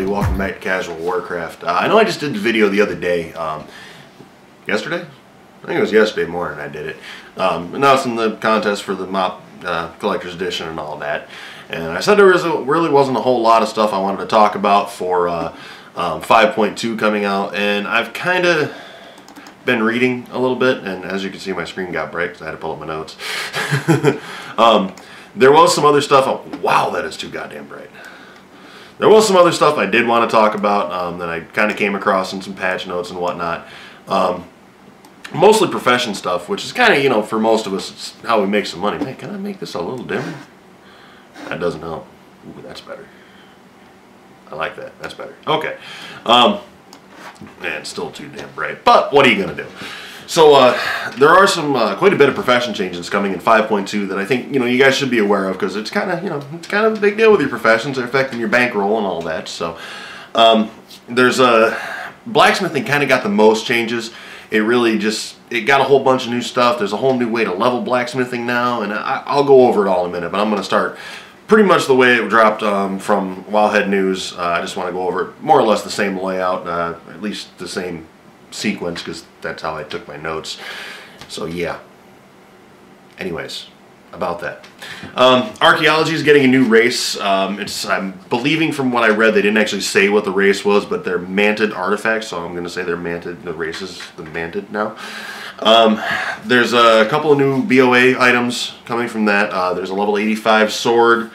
everybody, welcome back to Casual Warcraft. I know I just did the video the other day, yesterday? I think it was yesterday morning I did it, announcing the contest for the MOP Collector's Edition and all that. And I said there really wasn't a whole lot of stuff I wanted to talk about for 5.2 coming out, and I've kind of been reading a little bit, and as you can see my screen got bright because I had to pull up my notes. There was some other stuff, wow, that is too goddamn bright. There was some other stuff I did want to talk about that I kind of came across in some patch notes and whatnot. Mostly profession stuff, which is kind of, you know, for most of us, it's how we make some money. Man, can I make this a little dimmer? That doesn't help. Ooh, that's better. I like that. That's better. Okay. Man, it's still too damn bright. But what are you going to do? So there are some quite a bit of profession changes coming in 5.2 that I think, you know, you guys should be aware of, because it's kind of, you know, it's kind of a big deal with your professions. They're affecting your bankroll and all that. So there's blacksmithing kind of got the most changes. It really just, it got a whole bunch of new stuff. There's a whole new way to level blacksmithing now, and I'll go over it all in a minute, but I'm going to start pretty much the way it dropped from Wildhead News. I just want to go over it, more or less the same layout, at least the same sequence, because that's how I took my notes. So yeah. Anyways, about that. Archaeology is getting a new race. I'm believing from what I read, they didn't actually say what the race was, but they're manted artifacts, so I'm going to say they're manted. The race is the manted now. There's a couple of new BOA items coming from that. There's a level 85 sword,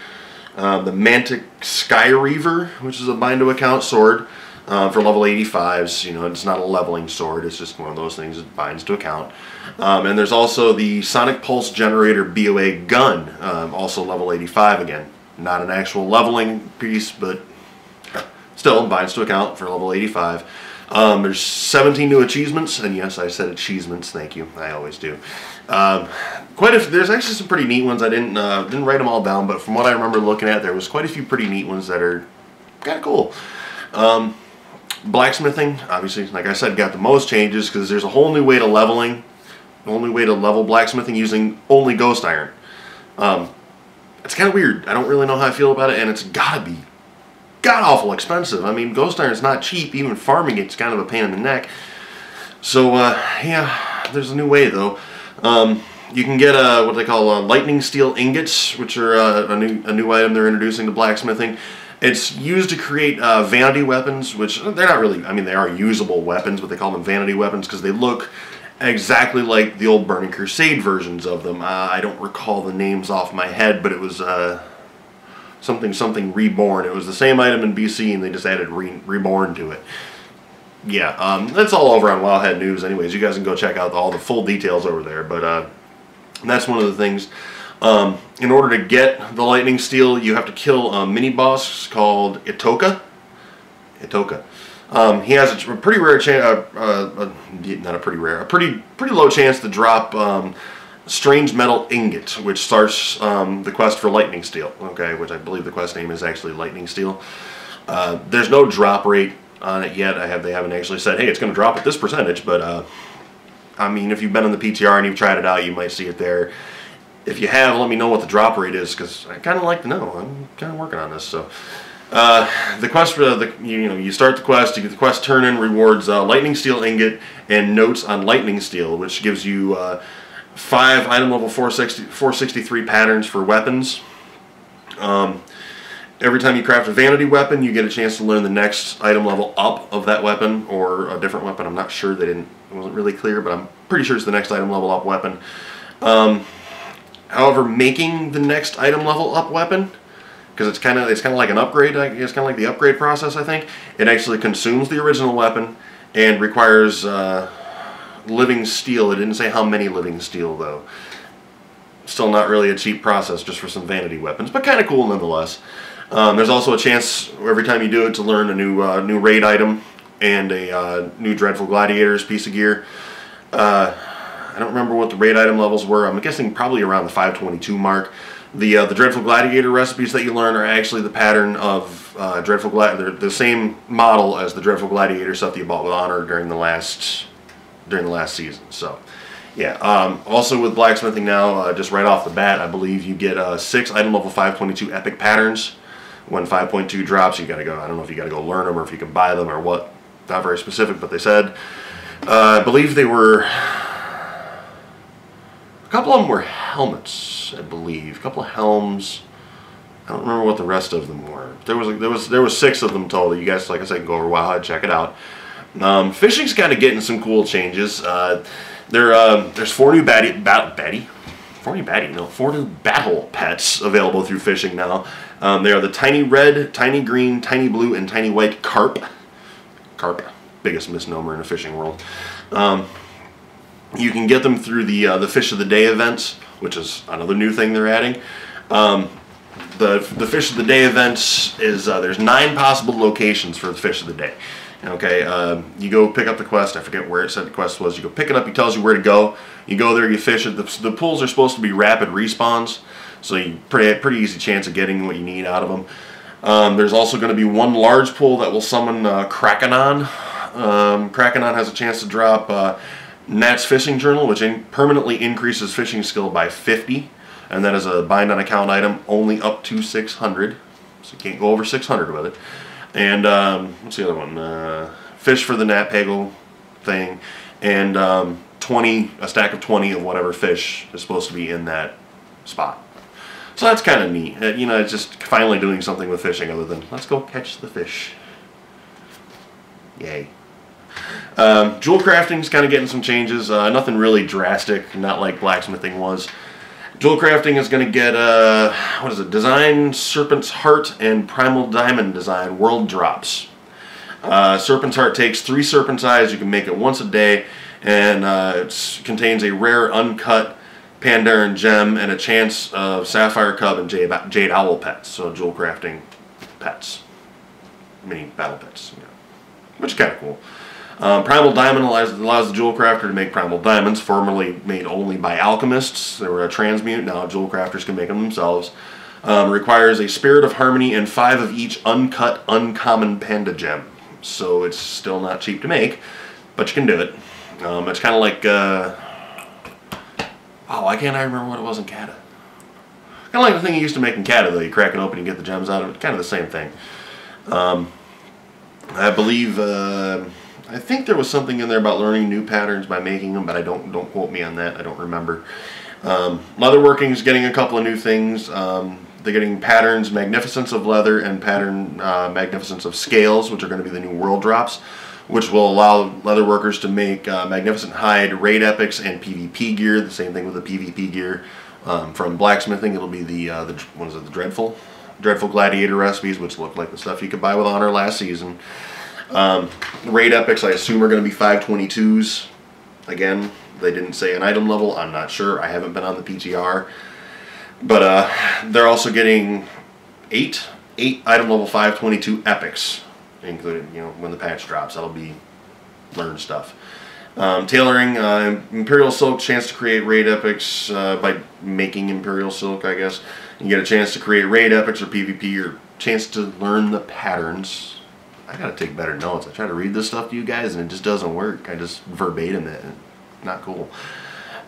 the Mantic Sky Reaver, which is a bind to account sword. For level 85s, you know, it's not a leveling sword, it's just one of those things that binds to account. And there's also the Sonic Pulse Generator BOA gun, also level 85 again. Not an actual leveling piece, but still binds to account for level 85. There's 17 new achievements, and yes, I said achievements, thank you, I always do. There's actually some pretty neat ones. I didn't write them all down, but from what I remember looking at, there was quite a few pretty neat ones that are kind of cool. Blacksmithing, obviously, like I said, got the most changes because there's a whole new way to leveling, a whole new way to level blacksmithing using only ghost iron. It's kind of weird. I don't really know how I feel about it, and it's gotta be god-awful expensive. I mean, ghost iron's not cheap. Even farming it's kind of a pain in the neck. So, yeah, there's a new way, though. You can get what they call lightning steel ingots, which are a new item they're introducing to blacksmithing. It's used to create vanity weapons, which they're not really, I mean, they are usable weapons, but they call them vanity weapons because they look exactly like the old Burning Crusade versions of them. I don't recall the names off my head, but it was something Reborn. It was the same item in BC, and they just added Reborn to it. Yeah, that's all over on Wildhead News anyways. You guys can go check out all the full details over there, but that's one of the things. In order to get the lightning steel, you have to kill a mini boss called Itoka. He has a pretty rare chance, not a pretty rare, a pretty low chance to drop strange metal ingot, which starts the quest for lightning steel. Okay, which I believe the quest name is actually lightning steel. There's no drop rate on it yet. They haven't actually said, hey, it's going to drop at this percentage, but I mean, if you've been in the PTR and you've tried it out, you might see it there. If you have, let me know what the drop rate is, because I kind of like to know. I'm kind of working on this. So, the quest for you start the quest, you get the quest turn-in rewards lightning steel ingot and notes on lightning steel, which gives you 5 item level 463 patterns for weapons. Every time you craft a vanity weapon, you get a chance to learn the next item level up of that weapon or a different weapon. I'm not sure, it wasn't really clear, but I'm pretty sure it's the next item level up weapon. However, making the next item level up weapon, because it's kind of like an upgrade, it's kind of like the upgrade process, I think. It actually consumes the original weapon and requires living steel. It didn't say how many living steel, though. Still not really a cheap process just for some vanity weapons, but kind of cool nonetheless. There's also a chance every time you do it to learn a new raid item and a new Dreadful Gladiators piece of gear. I don't remember what the raid item levels were. I'm guessing probably around the 522 mark. The Dreadful Gladiator recipes that you learn are actually the pattern of Dreadful Gladiator. They're the same model as the Dreadful Gladiator stuff that you bought with Honor during the last season. So, yeah. Also with blacksmithing now, just right off the bat, I believe you get 6 item level 522 epic patterns, when 5.2 drops, you got to go. I don't know if you got to go learn them or if you can buy them or what. Not very specific, but they said. I believe they were. A couple of them were helmets, I believe. A couple of helms. I don't remember what the rest of them were. There was 6 of them total. You guys, like I said, can go over Wowhead, check it out. Fishing's kind of getting some cool changes. There's 4 new four new battle pets available through fishing now. They are the tiny red, tiny green, tiny blue, and tiny white carp. Carp, biggest misnomer in the fishing world. You can get them through the Fish of the Day events, which is another new thing they're adding. The Fish of the Day events is there's 9 possible locations for the Fish of the Day. Okay, you go pick up the quest. I forget where it said the quest was. You go pick it up. He tells you where to go. You go there. You fish it. The pools are supposed to be rapid respawns, so you pretty easy chance of getting what you need out of them. There's also going to be 1 large pool that will summon Krakenon. Krakenon has a chance to drop Nat's Fishing Journal, which permanently increases fishing skill by 50, and that is a bind on account item only up to 600, so you can't go over 600 with it. And what's the other one? Fish for the Nat Pagel thing, and a stack of 20 of whatever fish is supposed to be in that spot. So that's kind of neat. You know, it's just finally doing something with fishing other than let's go catch the fish. Yay. Jewel crafting's kind of getting some changes. Nothing really drastic, not like blacksmithing was. Jewel crafting is going to get, what is it, Design Serpent's Heart and Primal Diamond Design World Drops. Serpent's Heart takes 3 Serpent's Eyes. You can make it once a day, and it contains a rare uncut Pandaren gem and a chance of Sapphire Cub and Jade Owl pets. So Jewel crafting pets. Mini battle pets, yeah. Which is kind of cool. Primal Diamond allows the Jewel Crafter to make Primal Diamonds, formerly made only by alchemists. They were a transmute, now Jewel Crafters can make them themselves. Requires a Spirit of Harmony and 5 of each uncut, uncommon Panda Gem. So it's still not cheap to make, but you can do it. It's kind of like, oh, why can't I remember what it was in Kata? Kind of like the thing you used to make in Kata, though. You crack it open and get the gems out of it. Kind of the same thing. I believe, I think there was something in there about learning new patterns by making them, but I don't quote me on that. I don't remember. Leatherworking is getting a couple of new things. They're getting patterns, Magnificence of Leather, and pattern Magnificence of Scales, which are going to be the new world drops, which will allow leatherworkers to make Magnificent Hide, Raid Epics, and PvP gear. The same thing with the PvP gear. From blacksmithing, it'll be the what is it, the Dreadful Gladiator recipes, which look like the stuff you could buy with Honor last season. Raid Epics, I assume, are going to be 522s. Again, they didn't say an item level. I'm not sure. I haven't been on the PTR. But they're also getting 8 item level 522 epics, including, you know, when the patch drops. That'll be learned stuff. Tailoring, Imperial Silk, chance to create raid epics by making Imperial Silk, I guess. You get a chance to create raid epics or PvP, or chance to learn the patterns. I gotta take better notes. I try to read this stuff to you guys and it just doesn't work. I just verbatim it. Not cool.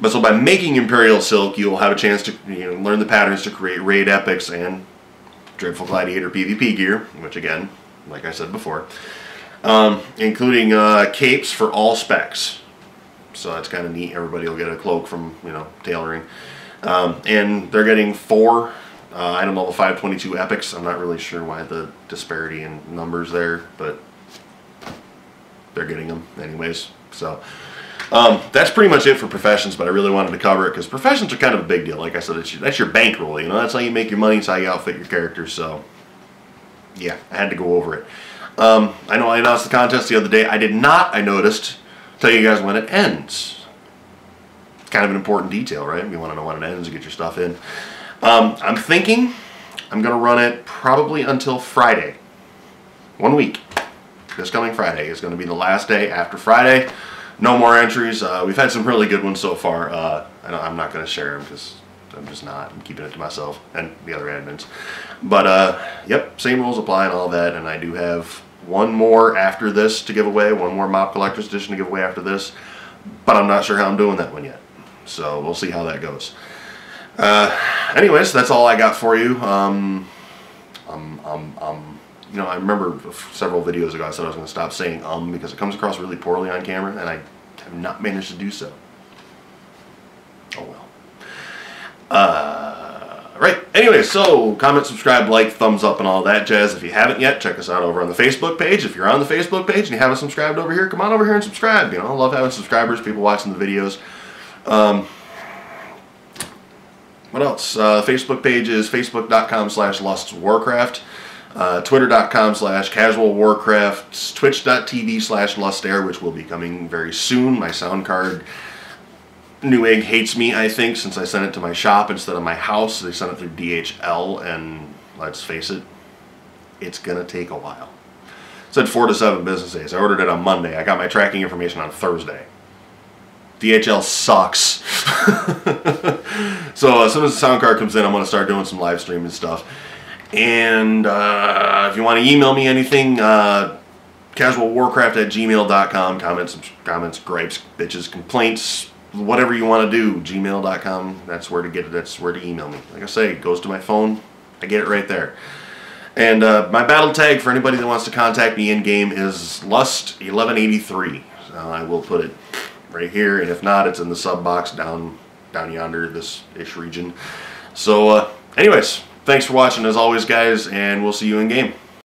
But so by making Imperial Silk, you'll have a chance to, you know, learn the patterns to create raid epics and Dreadful Gladiator PvP gear, which again, like I said before, including capes for all specs. So that's kind of neat. Everybody will get a cloak from, you know, tailoring. And they're getting 4 item level 522 epics. I'm not really sure why the disparity in numbers there, but they're getting them anyways. So that's pretty much it for professions, but I really wanted to cover it because professions are kind of a big deal. Like I said, that's your bankroll, you know, that's how you make your money, it's how you outfit your characters. So yeah, I had to go over it. I know I announced the contest the other day. I did not, I noticed, tell you guys when it ends. It's kind of an important detail, right? You want to know when it ends to get your stuff in. I'm thinking I'm going to run it probably until Friday. 1 week. This coming Friday is going to be the last day after Friday. No more entries. We've had some really good ones so far. I'm not going to share them because I'm just not. I'm keeping it to myself and the other admins. But, yep, same rules apply and all that. And I do have one more after this to give away. One more Mop Collector's Edition to give away after this. But I'm not sure how I'm doing that one yet. So we'll see how that goes. Anyways, that's all I got for you. You know, I remember several videos ago I said I was going to stop saying because it comes across really poorly on camera, and I have not managed to do so. Oh well. Right. Anyway, so comment, subscribe, like, thumbs up, and all that jazz. If you haven't yet, check us out over on the Facebook page. If you're on the Facebook page and you haven't subscribed over here, come on over here and subscribe. You know, I love having subscribers, people watching the videos. What else? Facebook page is facebook.com/lustswarcraft, twitter.com/CasualWarcraft, twitch.tv/lustair, which will be coming very soon. My sound card Newegg hates me, I think, since I sent it to my shop instead of my house. They sent it through DHL, and let's face it, it's gonna take a while. It said 4 to 7 business days. I ordered it on Monday. I got my tracking information on Thursday. DHL sucks. So as soon as the sound card comes in, I'm going to start doing some live streaming stuff. And if you want to email me anything, CasualWarcraft@gmail.com. Comments, gripes, bitches, complaints, whatever you want to do. Gmail.com. That's where to get it. That's where to email me. Like I say, it goes to my phone. I get it right there. And my battle tag for anybody that wants to contact me in game is Lust1183. I will put it right here, and if not, it's in the sub box down yonder, this ish region. So anyways, thanks for watching as always, guys, and we'll see you in game.